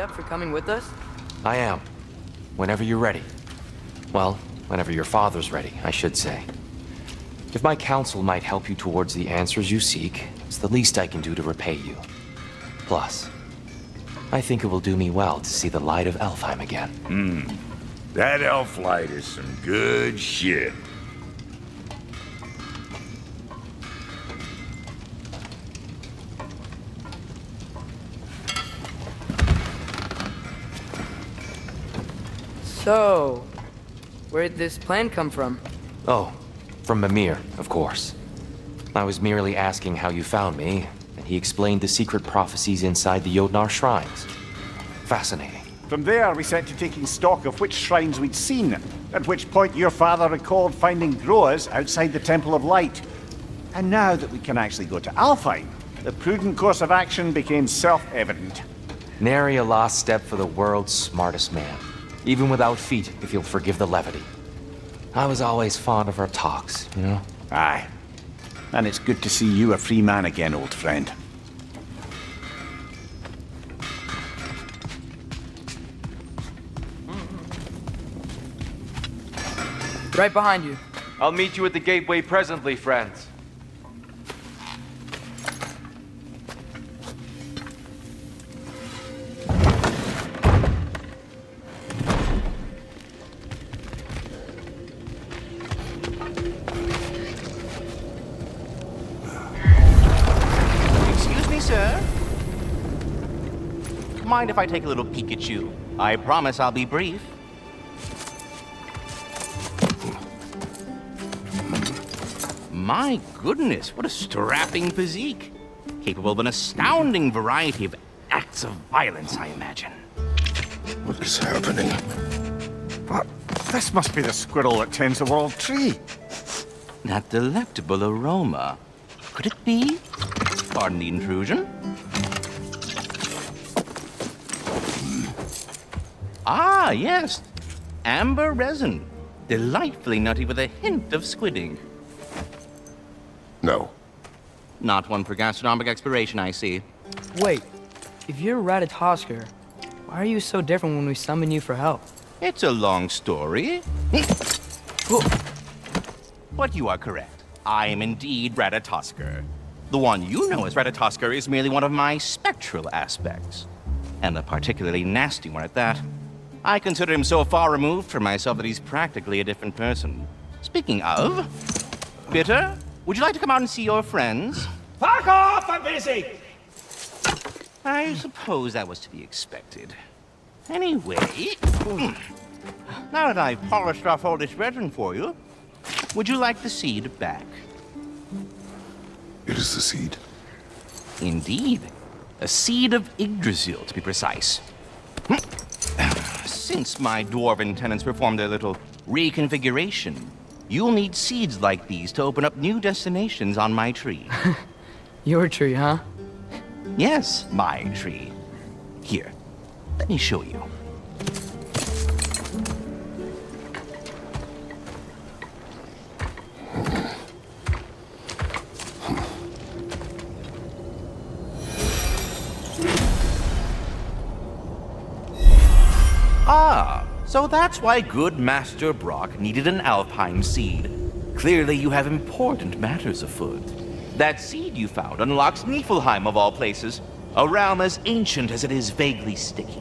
be up for coming with us? I am. Whenever you're ready. Well, whenever your father's ready, I should say. If my counsel might help you towards the answers you seek, it's the least I can do to repay you. Plus, I think it will do me well to see the light of Elfheim again. That elf light is some good shit. So, where'd this plan come from? Oh, from Mimir, of course. I was merely asking how you found me, and he explained the secret prophecies inside the Jotnar shrines. Fascinating. From there, we set to taking stock of which shrines we'd seen, at which point your father recalled finding growers outside the Temple of Light. And now that we can actually go to Alfheim, the prudent course of action became self-evident. Nary a lost step for the world's smartest man. Even without feet, if you'll forgive the levity. I was always fond of our talks, you know? Aye. And it's good to see you a free man again, old friend. Right behind you. I'll meet you at the gateway presently, friends. Excuse me, sir. Mind if I take a little peek at you? I promise I'll be brief. My goodness, what a strapping physique. Capable of an astounding variety of acts of violence, I imagine. What is happening? What? This must be the squirrel that tends the world tree. That delectable aroma. Could it be? Pardon the intrusion. Ah, yes. Amber resin. Delightfully nutty with a hint of squidding. No. Not one for gastronomic exploration, I see. Wait, if you're Ratatoskr, why are you so different when we summon you for help? It's a long story. But you are correct. I am indeed Ratatoskr. The one you know as Ratatoskr is merely one of my spectral aspects. And a particularly nasty one at that. I consider him so far removed from myself that he's practically a different person. Speaking of... Bitter, would you like to come out and see your friends? Fuck off! I'm busy! I suppose that was to be expected. Anyway... Now that I've polished off all this resin for you, would you like the seed back? It is the seed. Indeed. A seed of Yggdrasil, to be precise. Since my dwarven tenants performed their little reconfiguration, you'll need seeds like these to open up new destinations on my tree. Your tree, huh? Yes, my tree. Here, let me show you. Ah, so that's why good Master Brock needed an Alpine seed. Clearly you have important matters afoot. That seed you found unlocks Niflheim of all places, a realm as ancient as it is vaguely sticky.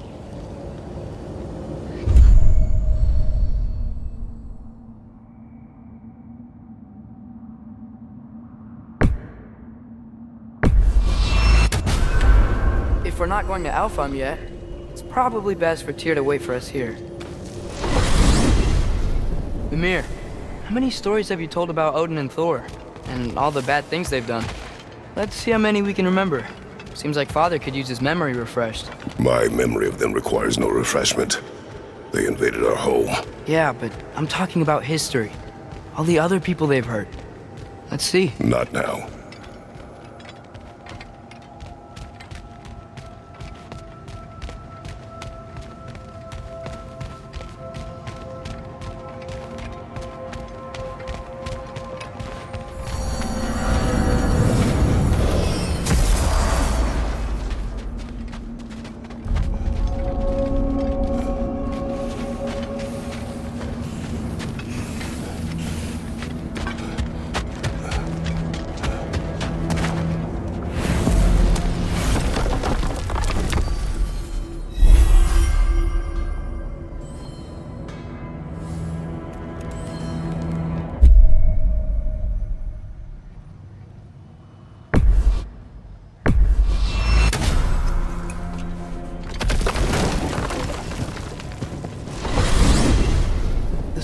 If we're not going to Alfheim yet, it's probably best for Tyr to wait for us here. Mimir, how many stories have you told about Odin and Thor? And all the bad things they've done? Let's see how many we can remember. Seems like Father could use his memory refreshed. My memory of them requires no refreshment. They invaded our home. Yeah, but I'm talking about history. All the other people they've hurt. Let's see. Not now.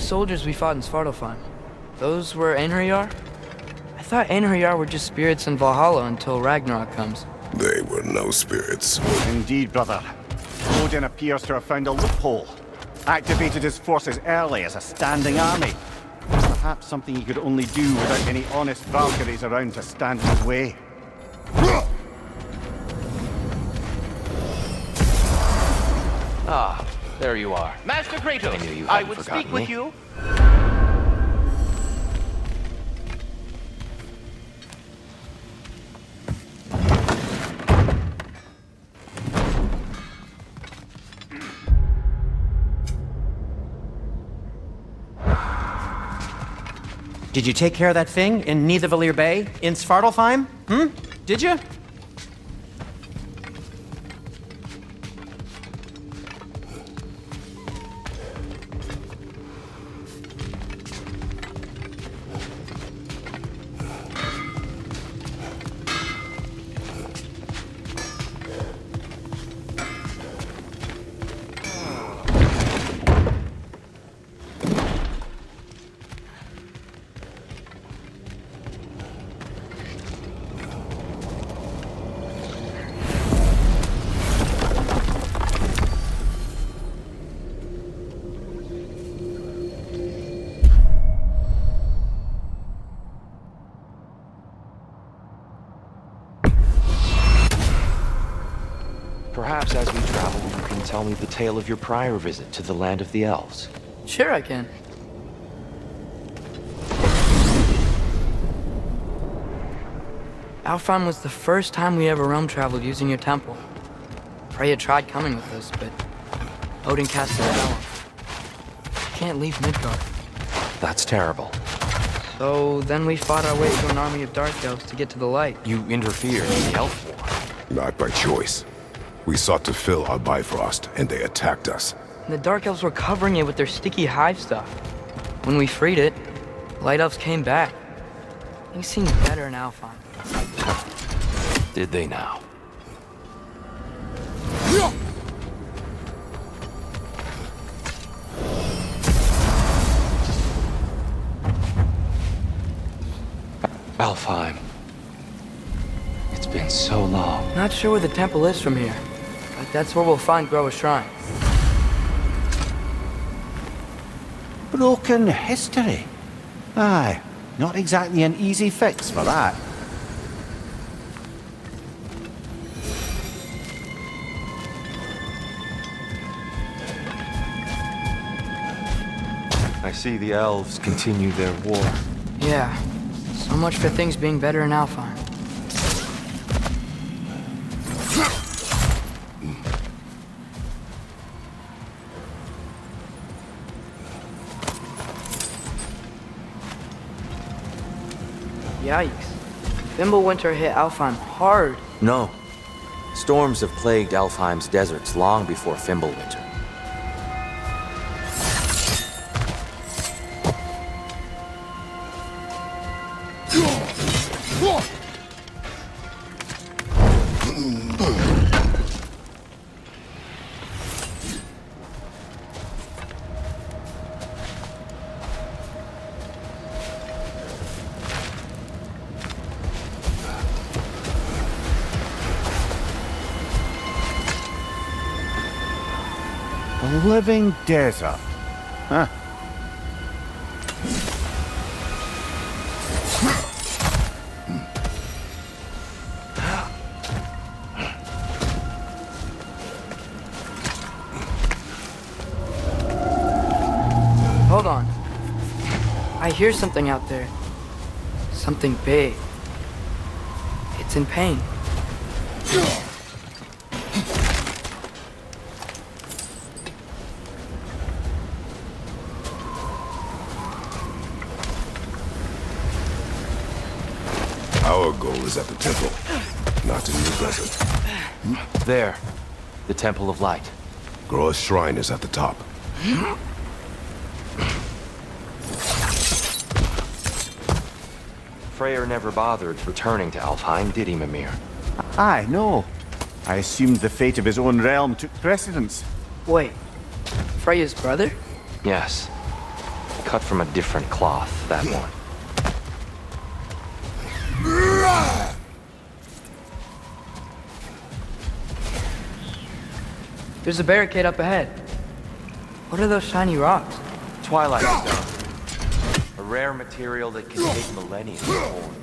soldiers we fought in Svartalfheim? Those were Einherjar? I thought Einherjar were just spirits in Valhalla until Ragnarok comes. They were no spirits. Indeed, brother. Odin appears to have found a loophole. Activated his forces early as a standing army. Perhaps something he could only do without any honest Valkyries around to stand in his way. Ah, there you are. Master Kratos, I knew you I hadn't would forgotten speak with me. you. Did you take care of that thing in Nidavellir Bay in Svartalfheim? Did you? Perhaps as we travel, you can tell me the tale of your prior visit to the land of the elves. Sure I can. Alfheim was the first time we ever realm traveled using your temple. Freya tried coming with us, but Odin cast a spell. Can't leave Midgard. That's terrible. So then we fought our way through an army of dark elves to get to the light. You interfered in the elf war. Not by choice. We sought to fill our Bifrost, and they attacked us. And the dark elves were covering it with their sticky hive stuff. When we freed it, light elves came back. Things seemed better in Alfheim. Did they now? Alfheim. It's been so long. Not sure where the temple is from here, but that's where we'll find Groa's shrine. Broken history. Aye, not exactly an easy fix for that. I see the elves continue their war. Yeah, so much for things being better in Alfheim. Yikes. Fimbulwinter hit Alfheim hard. No. Storms have plagued Alfheim's deserts long before Fimbulwinter. A living desert. Huh. Hold on. I hear something out there. Something big. It's in pain. Our goal is at the temple, not in the desert. There. The Temple of Light. Groa's shrine is at the top. Freyr never bothered returning to Alfheim, did he, Mimir? Aye, no. I assumed the fate of his own realm took precedence. Wait, Freya's brother? Yes. cut from a different cloth, that one. There's a barricade up ahead. What are those shiny rocks? Twilight stone. A rare material that can take millennia to form.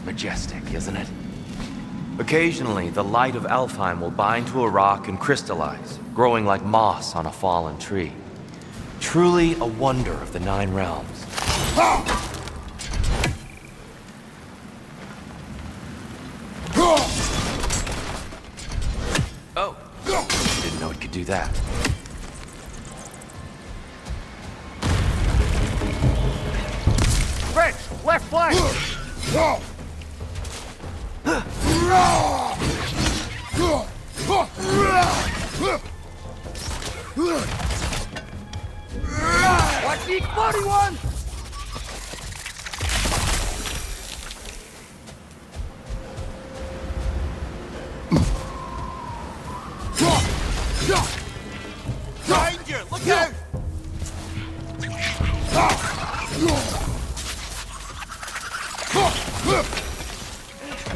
Majestic, isn't it? Occasionally, the light of Alfheim will bind to a rock and crystallize, growing like moss on a fallen tree. Truly a wonder of the Nine Realms. Oh, didn't know it could do that. French, left flank! Watch the exploding one! Danger! Look out!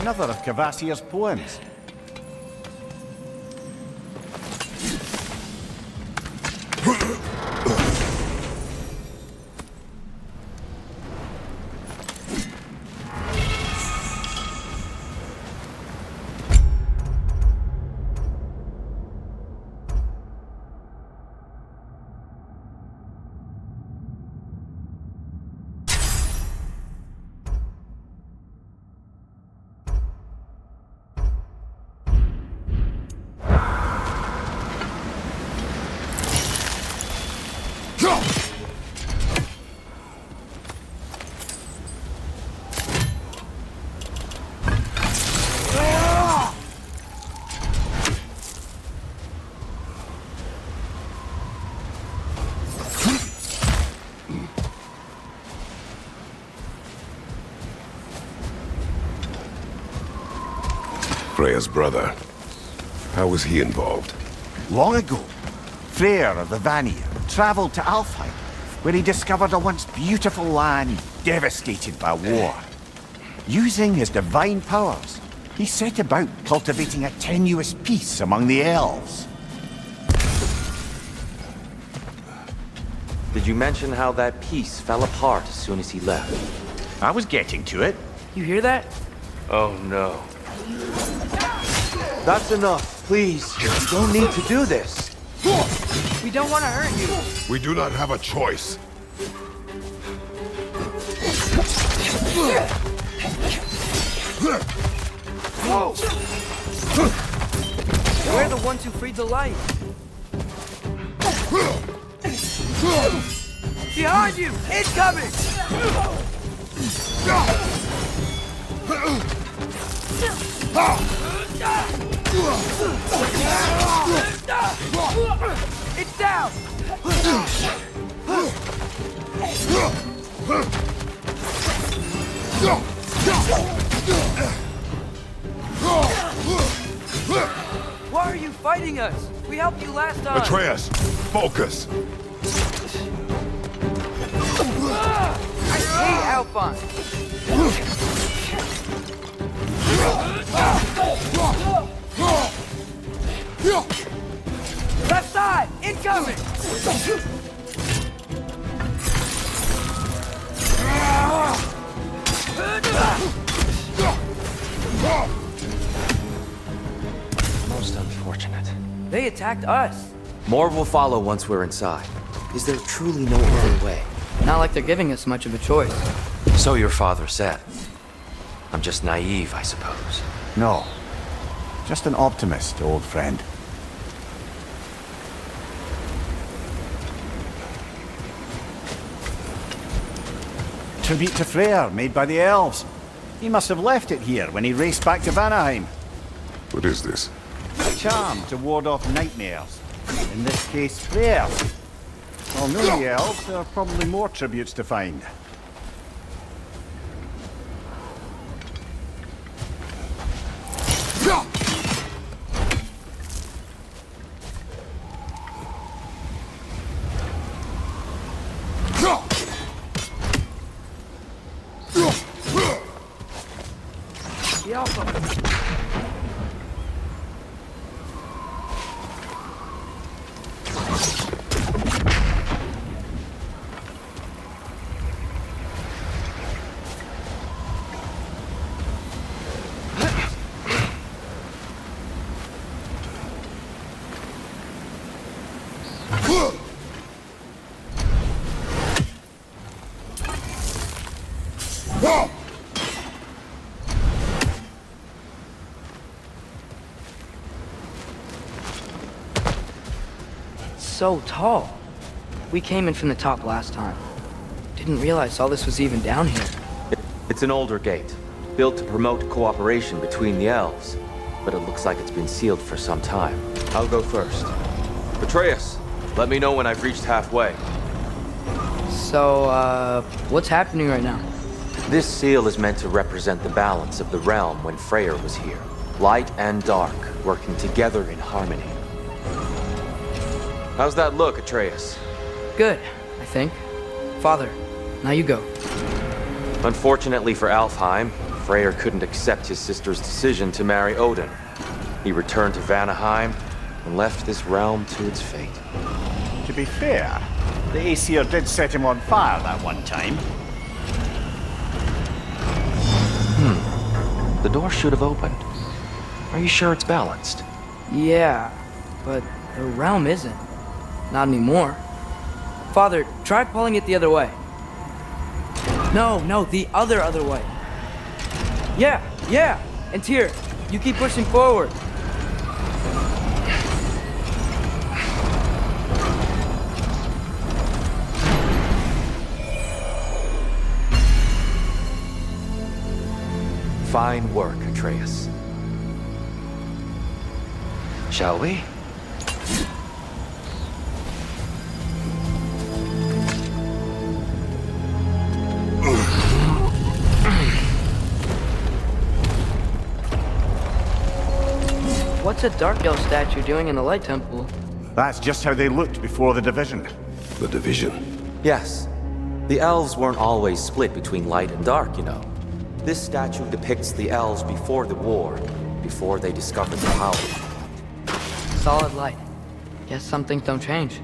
Another of Cavassier's poems. Freya's brother. How was he involved? Long ago, Freyr of the Vanir traveled to Alfheim, where he discovered a once beautiful land devastated by war. Using his divine powers, he set about cultivating a tenuous peace among the elves. Did you mention how that piece fell apart as soon as he left? I was getting to it. You hear that? Oh no. That's enough, please. You don't need to do this. We don't want to hurt you. We do not have a choice. Whoa! We're the ones who freed the light. Behind you! Incoming! It's down! Why are you fighting us? We helped you last time. Atreus, focus. I hate Alphonse. Left side! Incoming! Most unfortunate. They attacked us. More will follow once we're inside. Is there truly no other way? Not like they're giving us much of a choice. So your father said. I'm just naive, I suppose. No, just an optimist, old friend. Tribute to Freyr, made by the elves. He must have left it here when he raced back to Vanaheim. What is this? A charm to ward off nightmares. In this case, Freyr. Well, know the elves, there are probably more tributes to find. So tall. We came in from the top last time. Didn't realize all this was even down here. It's an older gate, built to promote cooperation between the elves. But it looks like it's been sealed for some time. I'll go first. Atreus, let me know when I've reached halfway. So, what's happening right now? This seal is meant to represent the balance of the realm when Freyr was here. Light and dark, working together in harmony. How's that look, Atreus? Good, I think. Father, now you go. Unfortunately for Alfheim, Freyr couldn't accept his sister's decision to marry Odin. He returned to Vanaheim and left this realm to its fate. To be fair, the Aesir did set him on fire that one time. The door should have opened. Are you sure it's balanced? Yeah, but the realm isn't. Not anymore. Father, try pulling it the other way. No, the other way. Yeah, and Tyr, you keep pushing forward. Fine work, Atreus. Shall we? What's a Dark Elf statue doing in the Light Temple? That's just how they looked before the division. The division. Yes. The elves weren't always split between light and dark, you know. This statue depicts the elves before the war, before they discovered the power. Solid light. Guess some things don't change.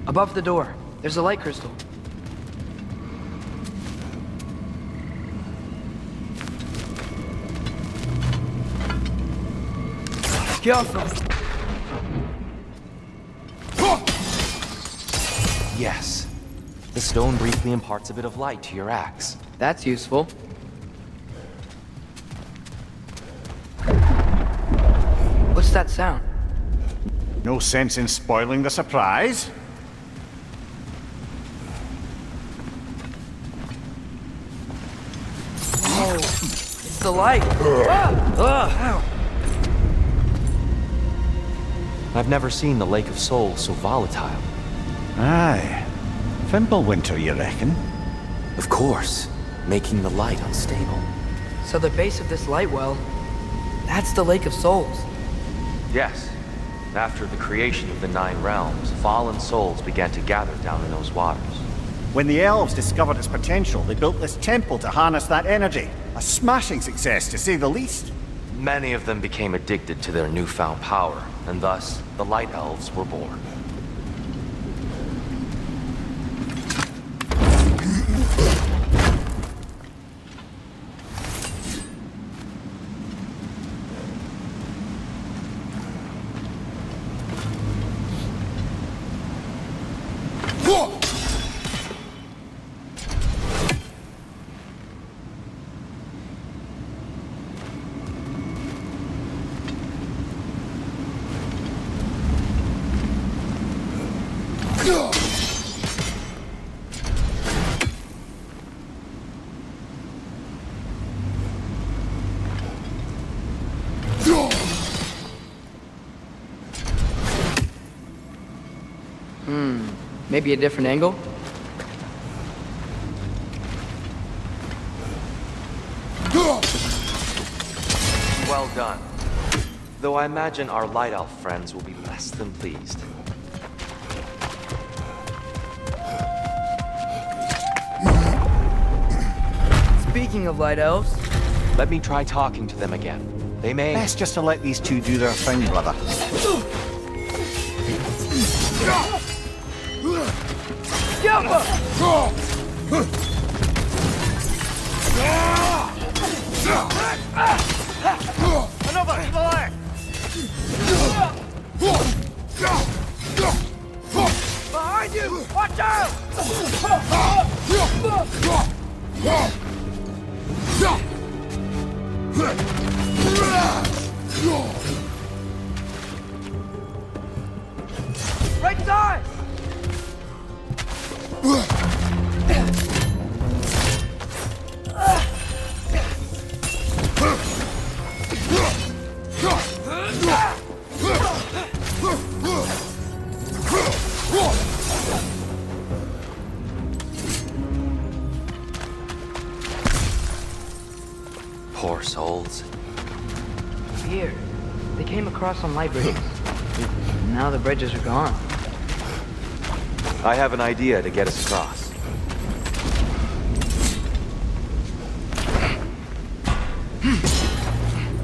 Above the door, there's a light crystal. Yes. The stone briefly imparts a bit of light to your axe. That's useful. What's that sound? No sense in spoiling the surprise. Oh, it's the light. Ah! I've never seen the Lake of Souls so volatile. Aye. Fimbulwinter, you reckon? Of course, making the light unstable. So the base of this light well, that's the Lake of Souls. Yes. After the creation of the Nine Realms, fallen souls began to gather down in those waters. When the elves discovered its potential, they built this temple to harness that energy. A smashing success, to say the least. Many of them became addicted to their newfound power, and thus, the Light Elves were born. Maybe a different angle? Well done. Though I imagine our Light Elf friends will be less than pleased. Speaking of light elves, Let me try talking to them again. They may... Best just to let these two do their thing, brother. Another evil eye! Behind you! Watch out! Right side! Poor souls. here. They came across some light bridges. Now the bridges are gone. I have an idea to get us across.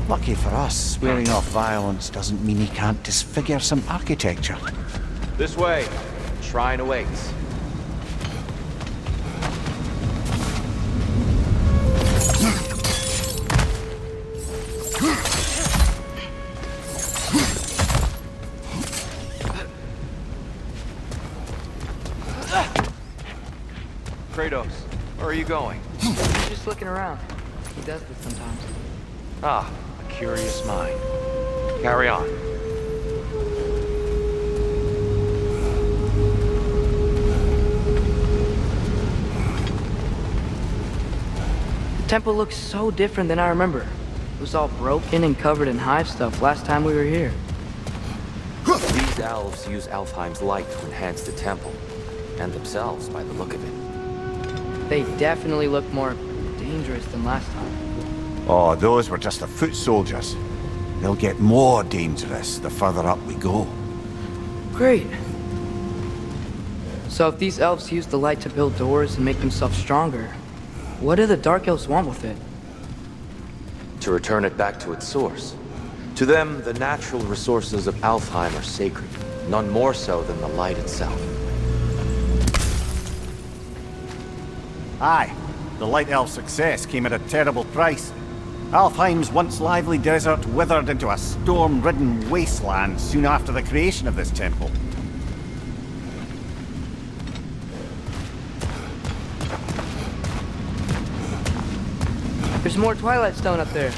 Lucky for us, swearing off violence doesn't mean he can't disfigure some architecture. This way. Shrine awaits. Kratos, where are you going? He's just looking around. He does this sometimes. Ah, a curious mind. Carry on. The temple looks so different than I remember. It was all broken and covered in hive stuff last time we were here. These elves use Alfheim's light to enhance the temple, and themselves by the look of it. They definitely look more dangerous than last time. Oh, those were just the foot soldiers. They'll get more dangerous the further up we go. Great. So if these elves use the light to build doors and make themselves stronger, what do the Dark Elves want with it? To return it back to its source. To them, the natural resources of Alfheim are sacred, none more so than the light itself. Aye, the Light Elf's success came at a terrible price. Alfheim's once lively desert withered into a storm-ridden wasteland soon after the creation of this temple. There's more Twilight Stone up there.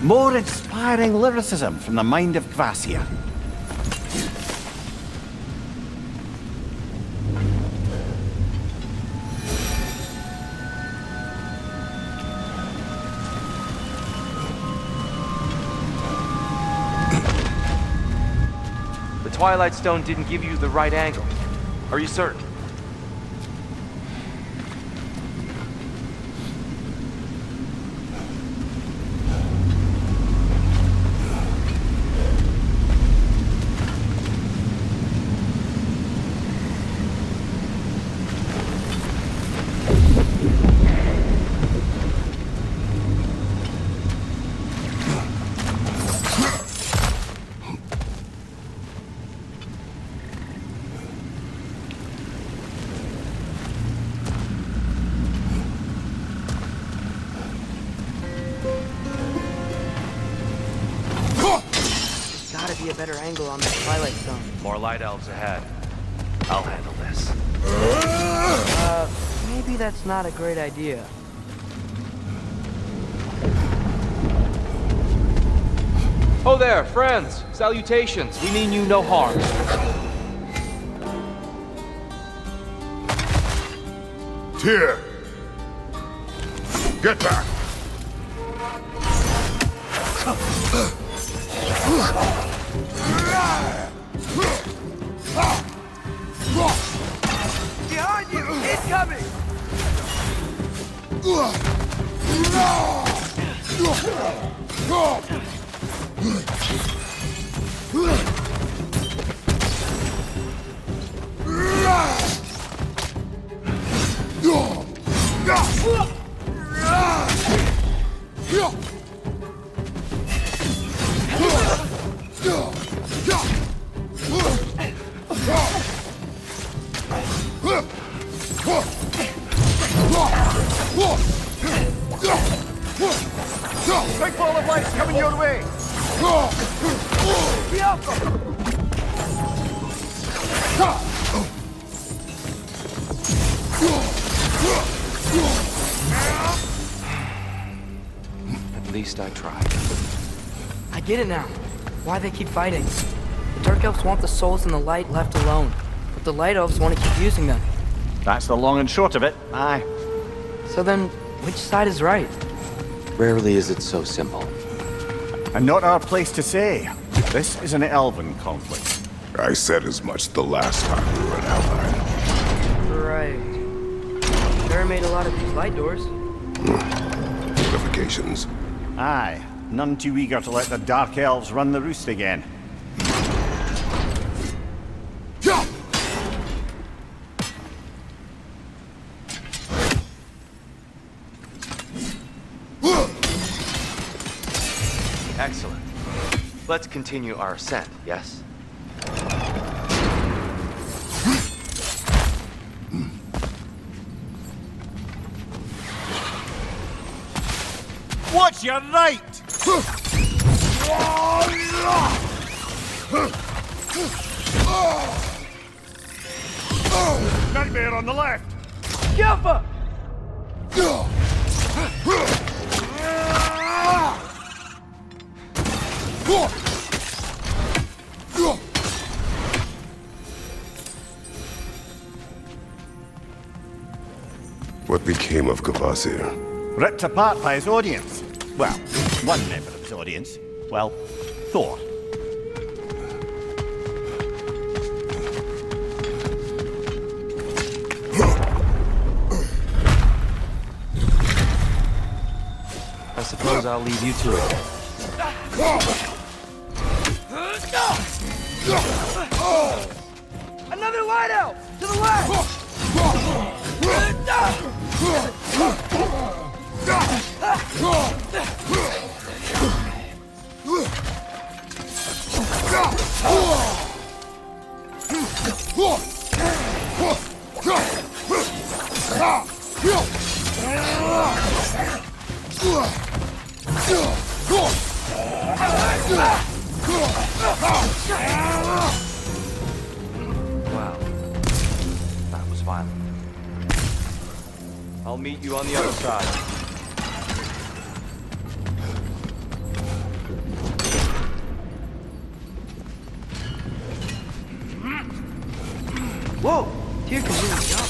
More inspiring lyricism from the mind of Kvasir. The Twilight Stone didn't give you the right angle. Are you certain? Gotta be a better angle on that Twilight Stone. More light elves ahead. I'll handle this. Maybe that's not a great idea. Oh there, friends! Salutations! We mean you no harm. Tyr! Get back! Behind you! Incoming! Big ball of light's coming your way! Be up! At least I tried. I get it now. Why they keep fighting. The Dark Elves want the souls in the light left alone, but the Light Elves want to keep using them. That's the long and short of it. Aye. So then, which side is right? Rarely is it so simple. And not our place to say. This is an elven conflict. I said as much the last time we were in Alpine. Right. Barry made a lot of these light doors. Fortifications. Aye. None too eager to let the Dark Elves run the roost again. Excellent. Let's continue our ascent, yes? Watch your right! Nightmare on the left! Alpha! What became of Kvasir? Ripped apart by his audience. Well, one member of his audience. Well, Thor. I suppose I'll leave you to it. Another light elf! To the left! Wow. That was violent. I'll meet you on the other side. Whoa! Tyr can really jump.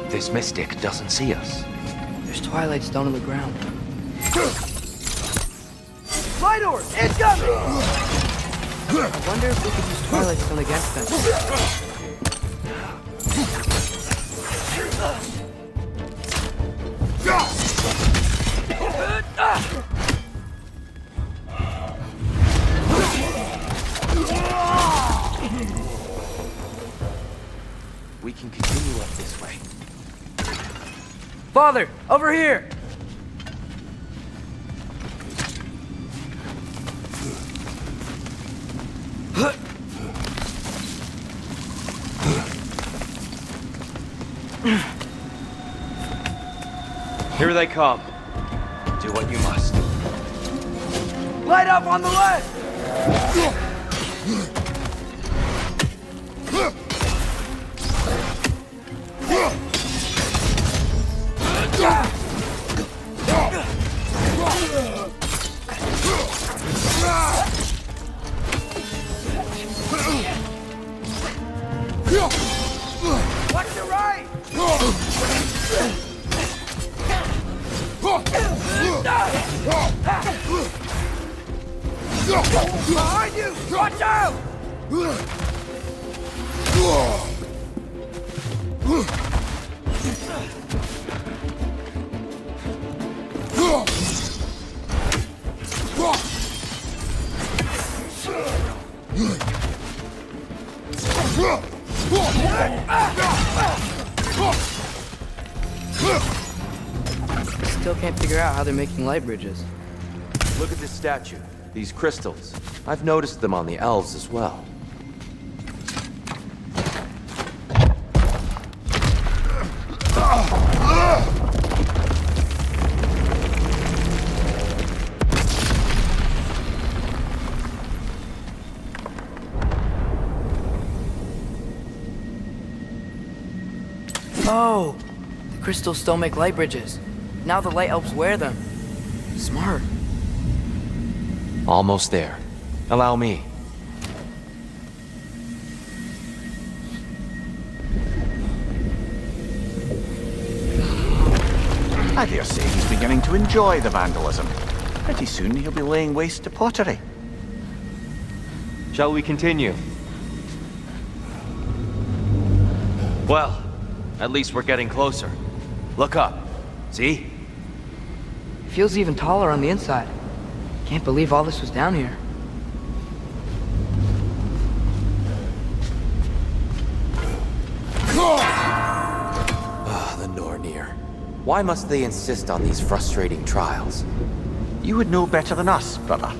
This mystic doesn't see us. There's twilight stone on the ground. Light orb! Incoming! I wonder if we could use twilight stone against them. We can continue up this way. Father, over here! Here they come. Do what you must. Light up on the left! Watch the right! Behind you! Watch out! Still can't figure out how they're making light bridges. Look at this statue. These crystals. I've noticed them on the elves as well. Oh! The crystals still make light bridges. Now the light elves wear them. Smart. Almost there. Allow me. I dare say he's beginning to enjoy the vandalism. Pretty soon he'll be laying waste to pottery. Shall we continue? Well, at least we're getting closer. Look up. See? Feels even taller on the inside. Can't believe all this was down here. Ah, the Nornir. Why must they insist on these frustrating trials? You would know better than us, brother.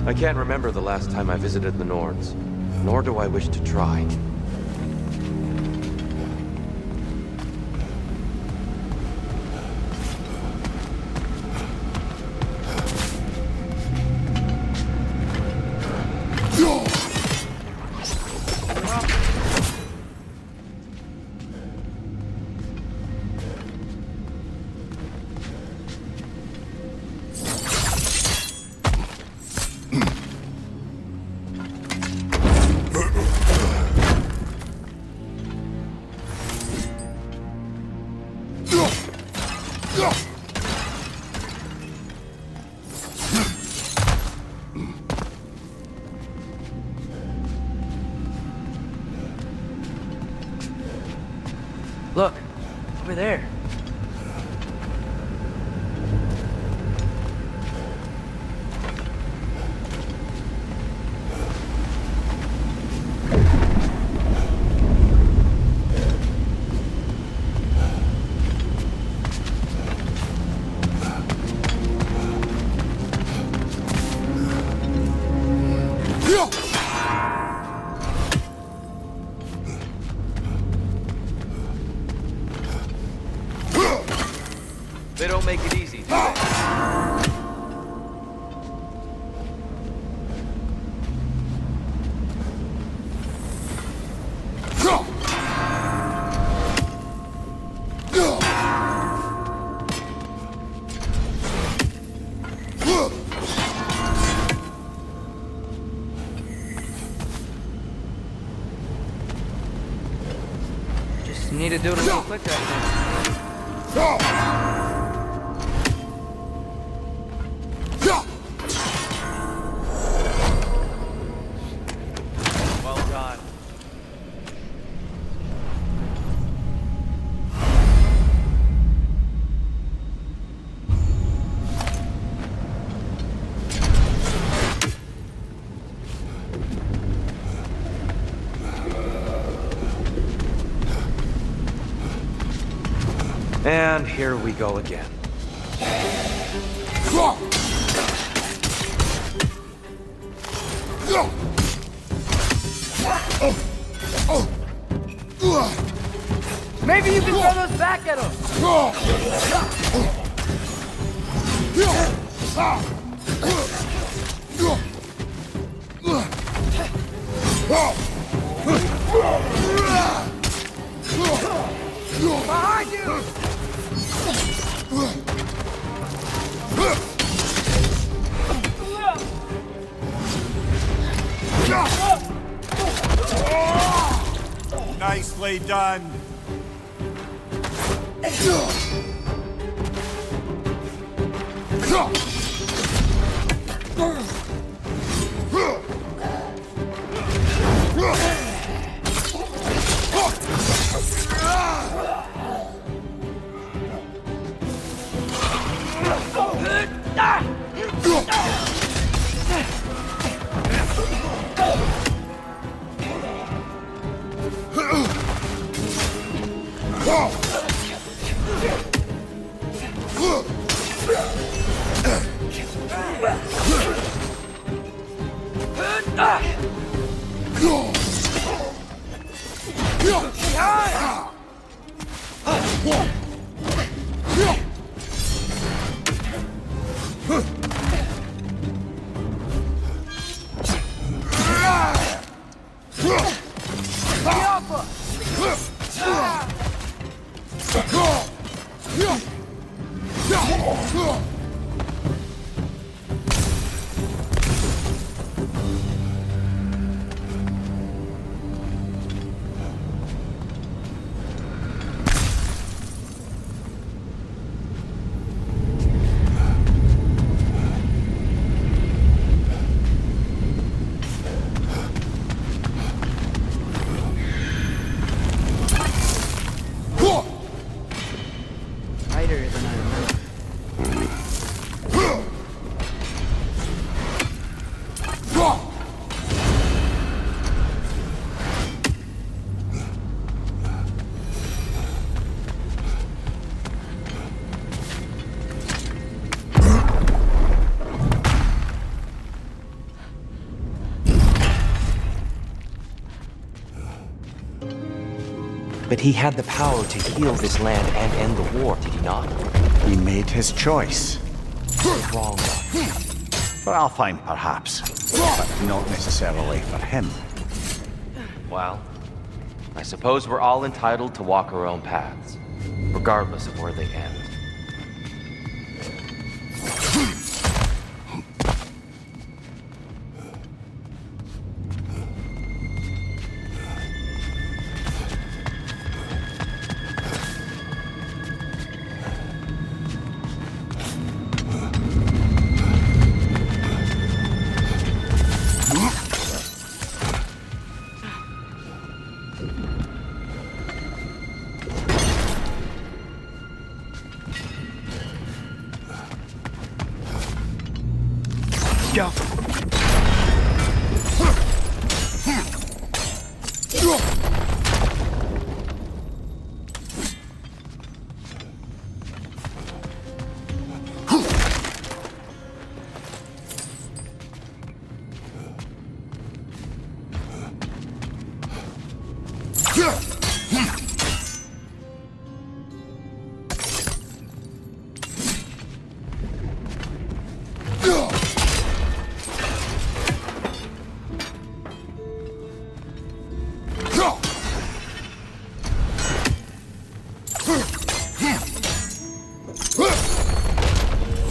I can't remember the last time I visited the Norns, nor do I wish to try. Look, over there. They don't make it easy, do they? Just need to do it a little quicker, I think. Well done. And here we go again. Maybe you can throw those back at him! Behind you! Nicely done. Tighter than I remember. But he had the power to heal this land and end the war, did he not? He made his choice. The wrong one. For Alfheim, perhaps. But not necessarily for him. Well, I suppose we're all entitled to walk our own paths, regardless of where they end. Go.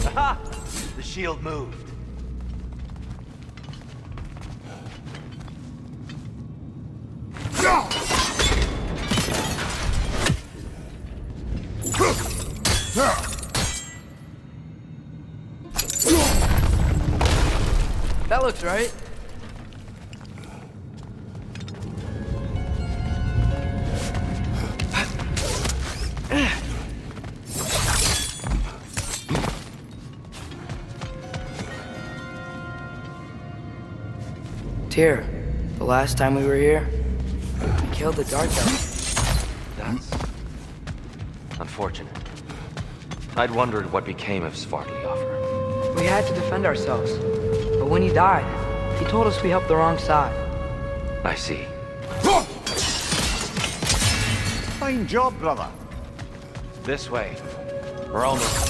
Aha! The shield moved. That looks right. Tyr, the last time we were here, we killed the Dark Elf. That's unfortunate. I'd wondered what became of Svartalfheim. We had to defend ourselves, but when he died, he told us we helped the wrong side. I see. Fine job, brother. This way. We're almost...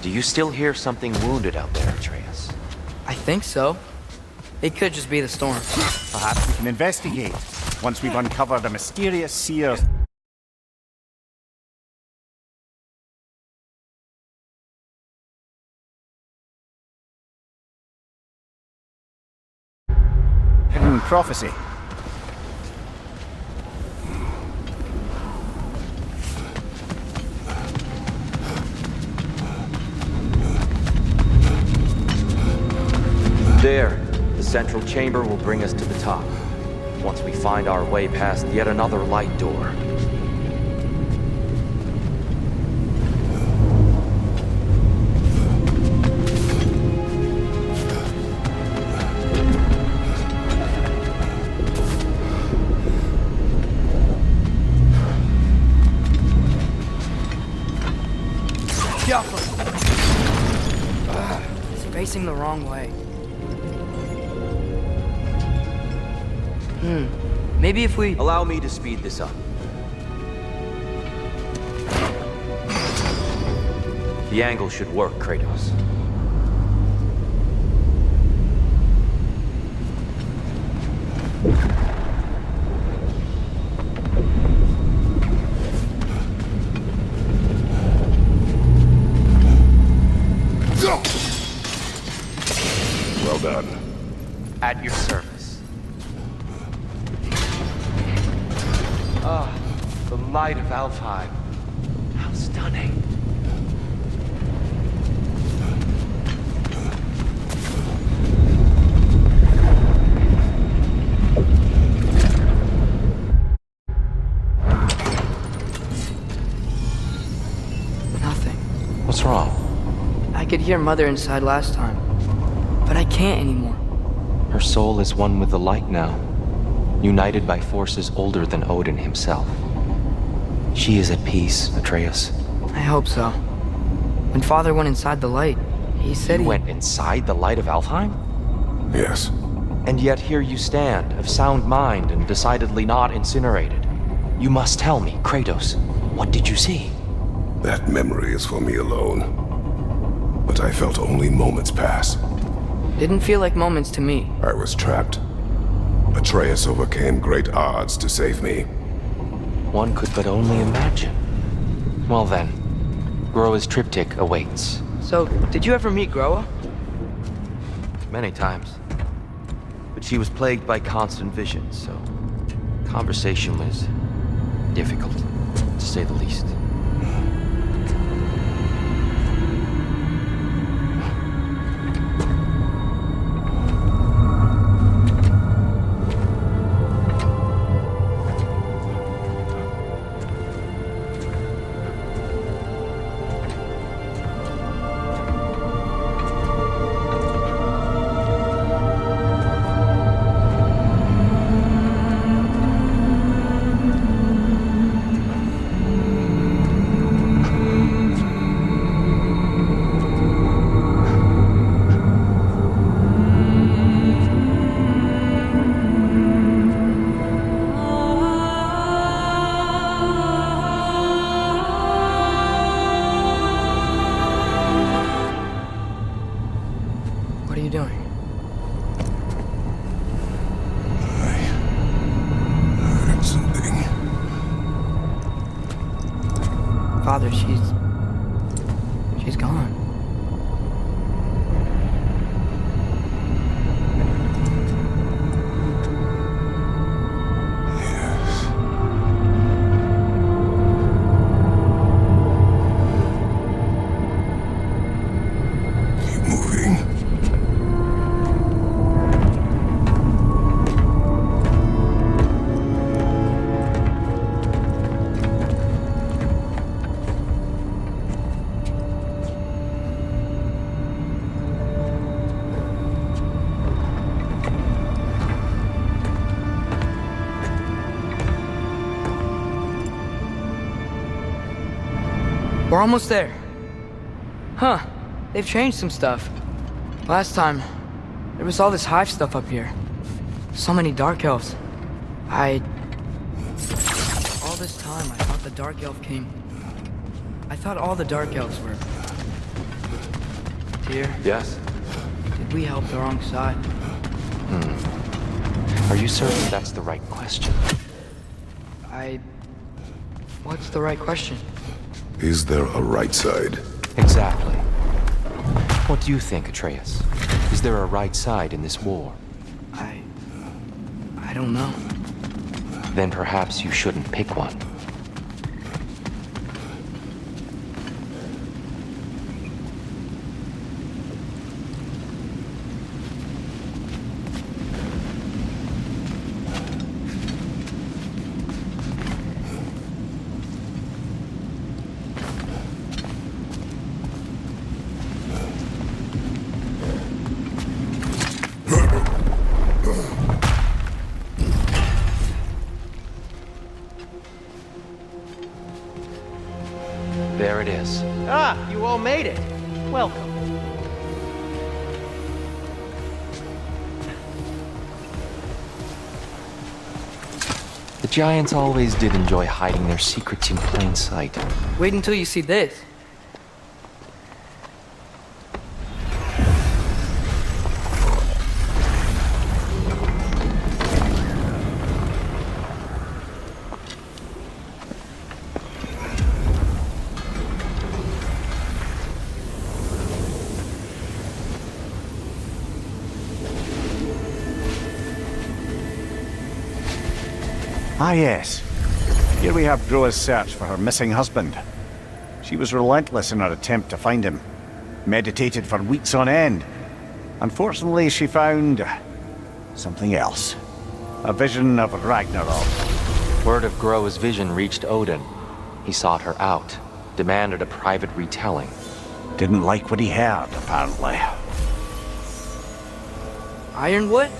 Do you still hear something wounded out there, Atreus? I think so. It could just be the storm. Perhaps we can investigate once we've uncovered a mysterious seer. Hidden prophecy. There, the central chamber will bring us to the top. Once we find our way past yet another light door. It's facing the wrong way. Maybe if we... Allow me to speed this up. The angle should work, Kratos. Well done. At your service. Ah, the light of Alfheim. How stunning. Nothing. What's wrong? I could hear Mother inside last time, but I can't anymore. Her soul is one with the light now, united by forces older than Odin himself. She is at peace, Atreus. I hope so. When Father went inside the light, he said You he... went inside the light of Alfheim? Yes. And yet here you stand, of sound mind and decidedly not incinerated. You must tell me, Kratos, what did you see? That memory is for me alone. But I felt only moments pass. Didn't feel like moments to me. I was trapped. Atreus overcame great odds to save me. One could but only imagine. Well then, Groa's triptych awaits. So, did you ever meet Groa? Many times. But she was plagued by constant visions, so conversation was difficult, to say the least. What are you doing? I heard something. Father, she's gone. Yes. Keep moving. We're almost there. Huh. They've changed some stuff. Last time, there was all this hive stuff up here. So many dark elves. All this time, I thought the dark elf king... I thought all the dark elves were... Tyr, Yes? did we help the wrong side? Are you certain that's the right question? What's the right question? Is there a right side? Exactly. What do you think, Atreus? Is there a right side in this war? I don't know. Then perhaps you shouldn't pick one. There it is. Ah, you all made it. Welcome. The Giants always did enjoy hiding their secrets in plain sight. Wait until you see this. Ah, yes. Here we have Groa's search for her missing husband. She was relentless in her attempt to find him. Meditated for weeks on end. Unfortunately, she found something else. A vision of Ragnarok. Word of Groa's vision reached Odin. He sought her out, demanded a private retelling. Didn't like what he heard, apparently. Ironwood?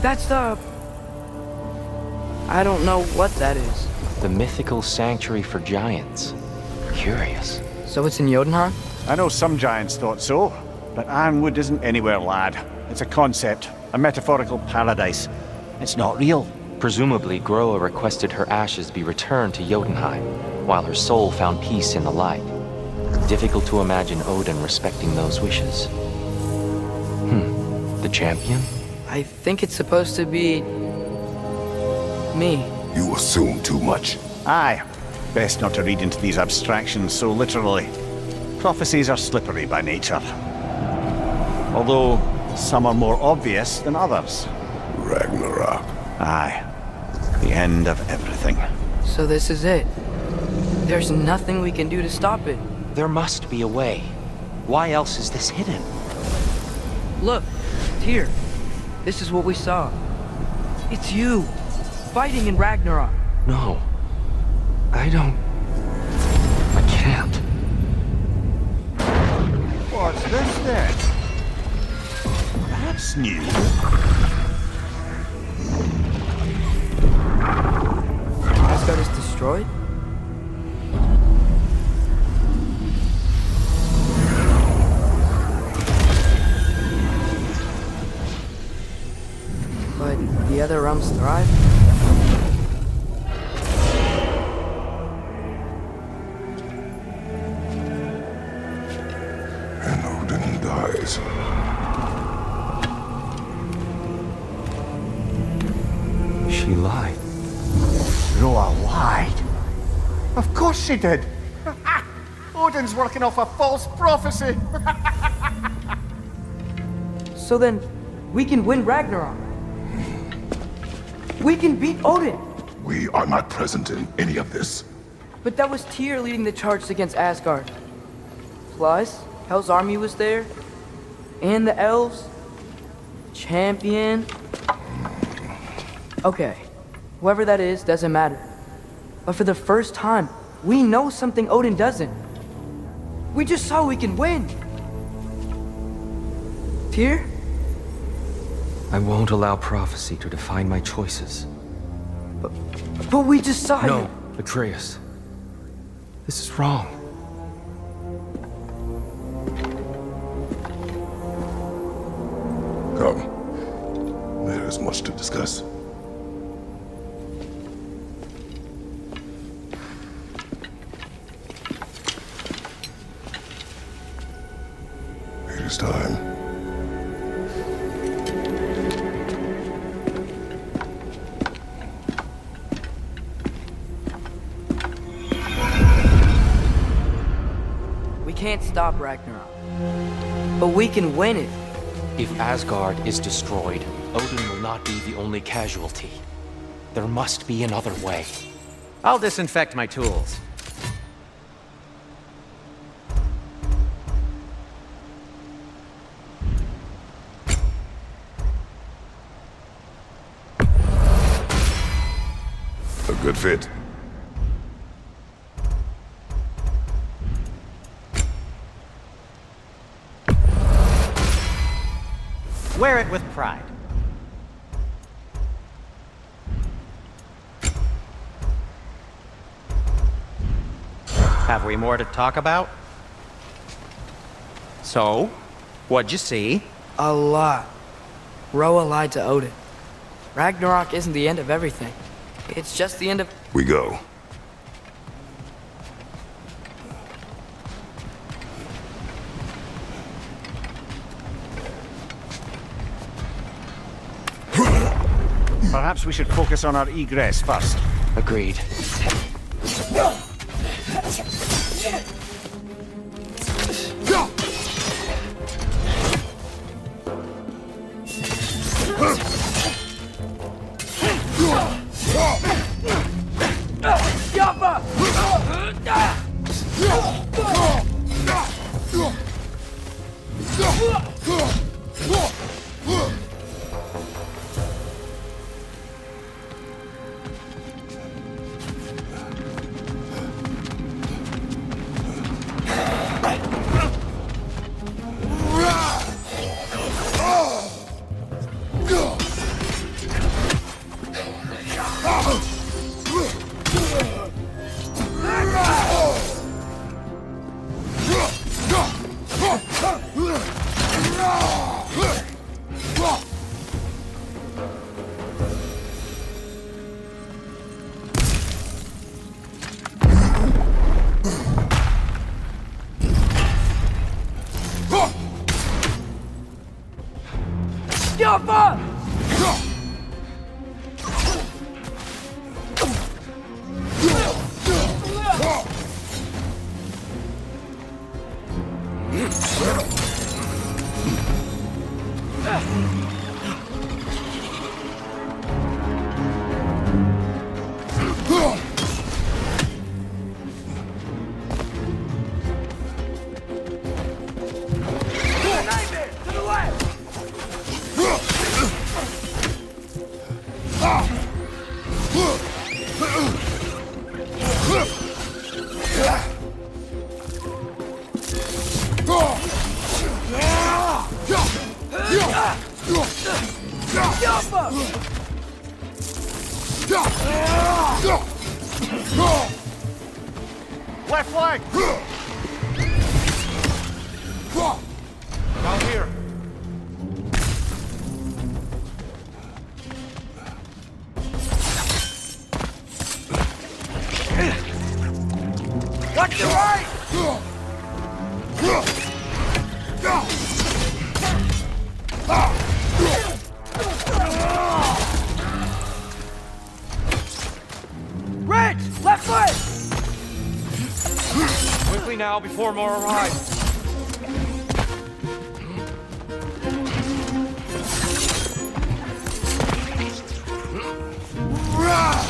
That's the... I don't know what that is. The mythical sanctuary for giants. Curious. So it's in Jotunheim? I know some giants thought so, but Ironwood isn't anywhere, lad. It's a concept, a metaphorical paradise. It's not real. Presumably, Groa requested her ashes be returned to Jotunheim, while her soul found peace in the light. Difficult to imagine Odin respecting those wishes. The champion? I think it's supposed to be... me. You assume too much. Aye. Best not to read into these abstractions so literally. Prophecies are slippery by nature. Although, some are more obvious than others. Ragnarok. Aye. The end of everything. So this is it. There's nothing we can do to stop it. There must be a way. Why else is this hidden? Look, Tyr. This is what we saw. It's you, fighting in Ragnarok. No. I can't. What's this then? That's new. Asgard is destroyed? But the other realms thrive? And Odin dies. She lied. Groa lied. Of course she did. Odin's working off a false prophecy. So then, we can win Ragnarok. We can beat Odin. We are not present in any of this. But that was Tyr leading the charge against Asgard. Plus, Hell's army was there. And the elves. Champion. Okay, whoever that is doesn't matter. But for the first time, we know something Odin doesn't. We just saw we can win. Tyr? I won't allow prophecy to define my choices. But we just saw No, you. Atreus. This is wrong. Come. There is much to discuss. It is next time. We can't stop Ragnarok, but we can win it. If Asgard is destroyed, Odin will not be the only casualty. There must be another way. I'll disinfect my tools. A good fit. Wear it with pride. Have we more to talk about? So, what'd you see? A lot. Roa lied to Odin. Ragnarok isn't the end of everything. It's just the end of... We go. Perhaps we should focus on our egress first. Agreed. Left flank! Down here. Watch your right! Ridge! Left foot! Quickly now, before more arrive.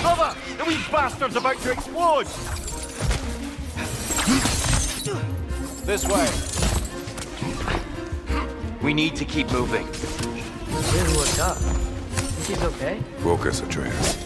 Cover! The wee bastard's about to explode! This way. We need to keep moving. Really looked up. Think he's okay? Focus, Atreus.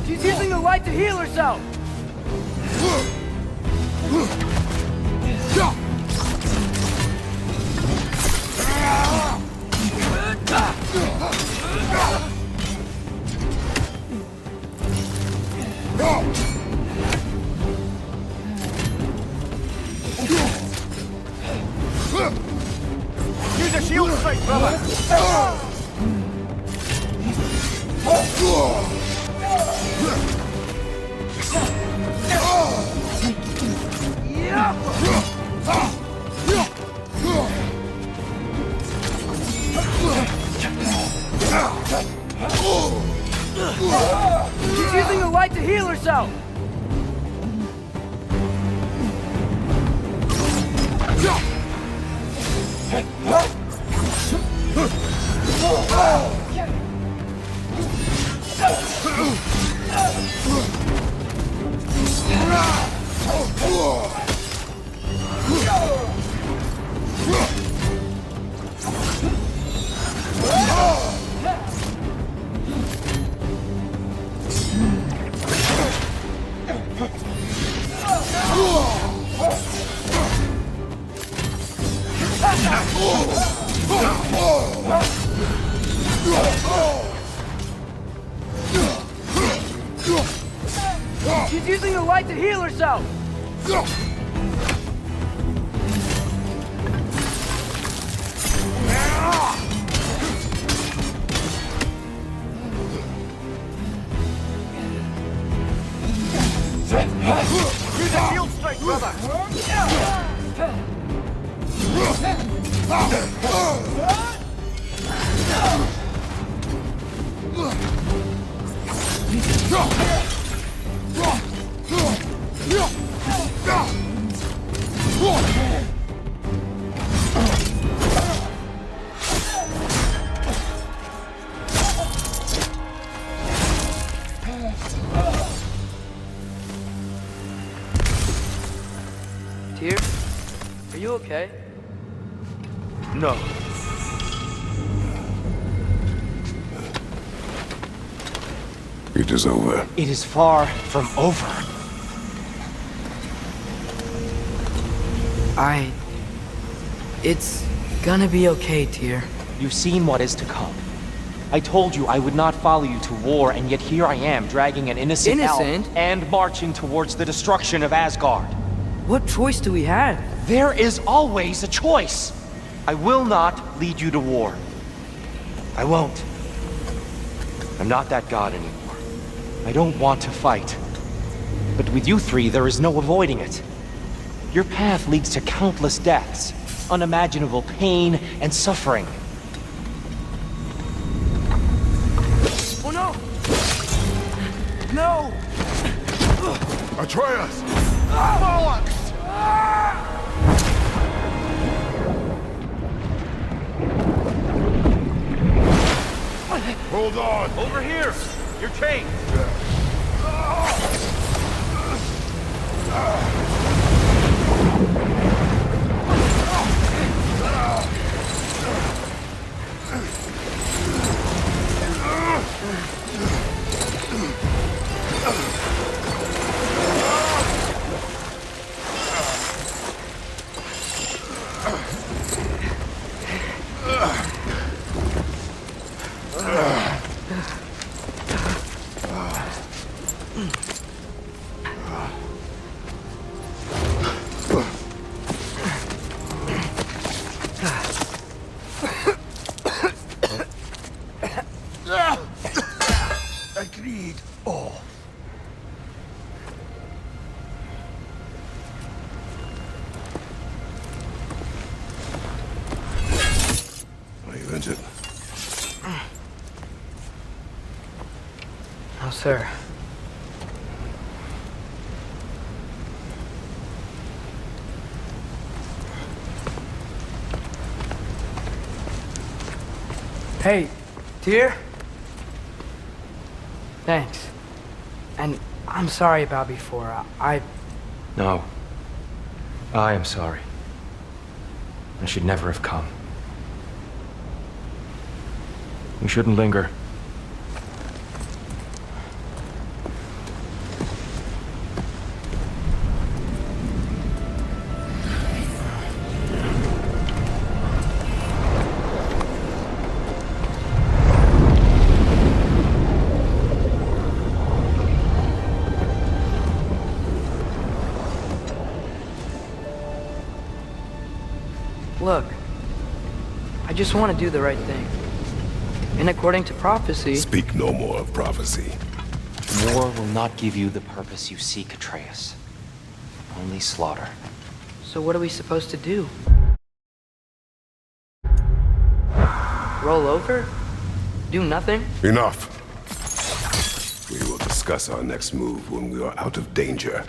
She's using the light to heal herself! Use a shield strike, brother! She's using the light to heal herself! She's using the light to heal herself! Use a shield strike, brother! Tyr, are you okay? No. It is over. It is far from over. It's gonna be okay, Tyr. You've seen what is to come. I told you I would not follow you to war, and yet here I am, dragging an innocent elf Innocent? and marching towards the destruction of Asgard. What choice do we have? There is always a choice. I will not lead you to war. I won't. I'm not that god anymore. I don't want to fight. But with you three, there is no avoiding it. Your path leads to countless deaths, unimaginable pain and suffering. Oh no! No! Atreus! Bollocks! Hold on! Over here! You're chained! isn't it? No, sir. Hey, dear? Thanks. And I'm sorry about before. No. I am sorry. I should never have come. We shouldn't linger. Look, I just want to do the right thing. And according to prophecy... Speak no more of prophecy. War will not give you the purpose you seek, Atreus. Only slaughter. So what are we supposed to do? Roll over? Do nothing? Enough. We will discuss our next move when we are out of danger.